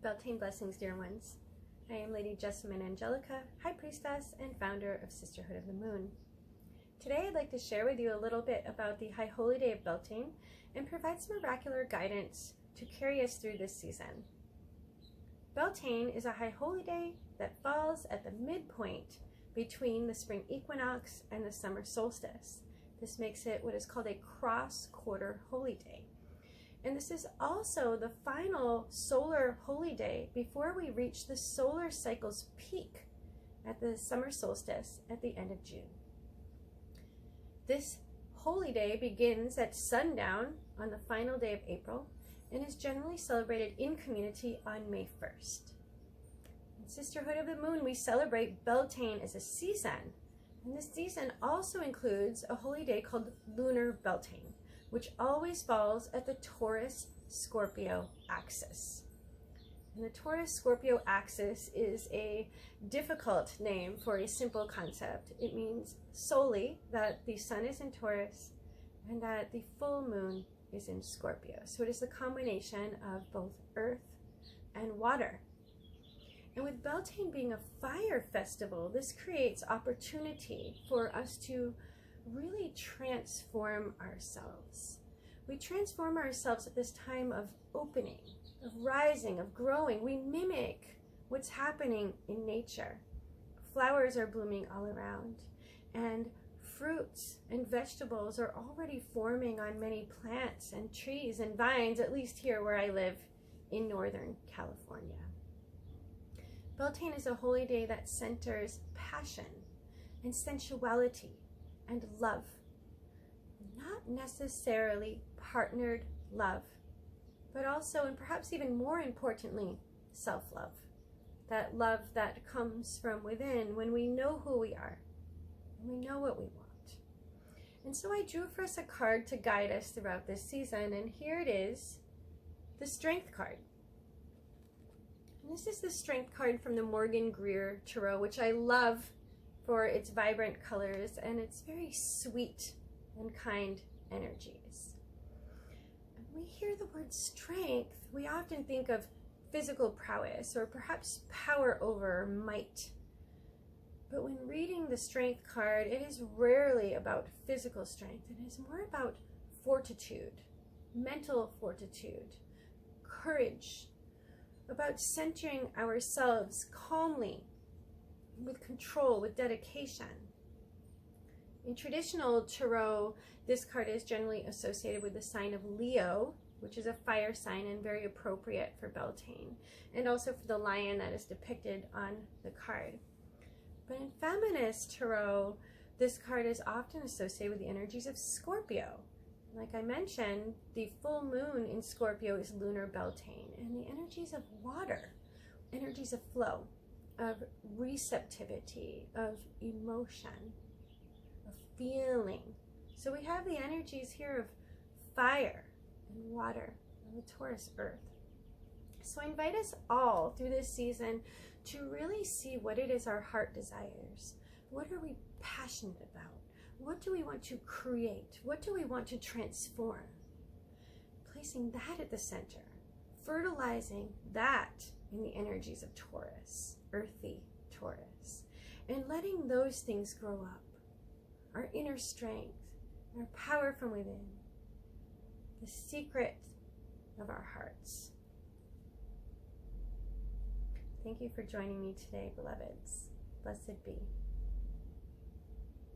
Beltane Blessings, dear ones. I am Lady Jesamyn Angelica, High Priestess and founder of Sisterhood of the Moon. Today I'd like to share with you a little bit about the High Holyday of Beltane and provide some oracular guidance to carry us through this season. Beltane is a High Holyday that falls at the midpoint between the spring equinox and the summer solstice. This makes it what is called a cross-quarter holy day. And this is also the final solar holy day before we reach the solar cycle's peak at the summer solstice at the end of June. This holy day begins at sundown on the final day of April and is generally celebrated in community on May 1st. In Sisterhood of the Moon, we celebrate Beltane as a season, and this season also includes a holy day called Lunar Beltane, which always falls at the Taurus-Scorpio axis. And the Taurus-Scorpio axis is a difficult name for a simple concept. It means solely that the sun is in Taurus and that the full moon is in Scorpio. So it is the combination of both earth and water. And with Beltane being a fire festival, this creates opportunity for us to really transform ourselves. We transform ourselves at this time of opening, of rising, of growing. We mimic what's happening in nature. Flowers are blooming all around, and fruits and vegetables are already forming on many plants and trees and vines, at least here where I live in Northern California. Beltane is a holy day that centers passion and sensuality and love, not necessarily partnered love, but also, and perhaps even more importantly, self-love. That love that comes from within when we know who we are and we know what we want. And so I drew for us a card to guide us throughout this season, and here it is, the Strength card. And this is the Strength card from the Morgan Greer Tarot, which I love for its vibrant colors and its very sweet and kind energies. When we hear the word strength, we often think of physical prowess or perhaps power over might. But when reading the Strength card, it is rarely about physical strength. It is more about fortitude, mental fortitude, courage, about centering ourselves calmly, with control, with dedication. In traditional tarot, this card is generally associated with the sign of Leo, which is a fire sign and very appropriate for Beltane, and also for the lion that is depicted on the card. But in feminist tarot, this card is often associated with the energies of Scorpio. Like I mentioned, the full moon in Scorpio is Lunar Beltane, and the energies of water, energies of flow, of receptivity, of emotion, of feeling. So we have the energies here of fire and water and the Taurus earth. So I invite us all through this season to really see what it is our heart desires. What are we passionate about? What do we want to create? What do we want to transform? Placing that at the center, fertilizing that in the energies of Taurus, earthy Taurus, and letting those things grow up. Our inner strength, our power from within, the secret of our hearts. Thank you for joining me today, beloveds. Blessed be.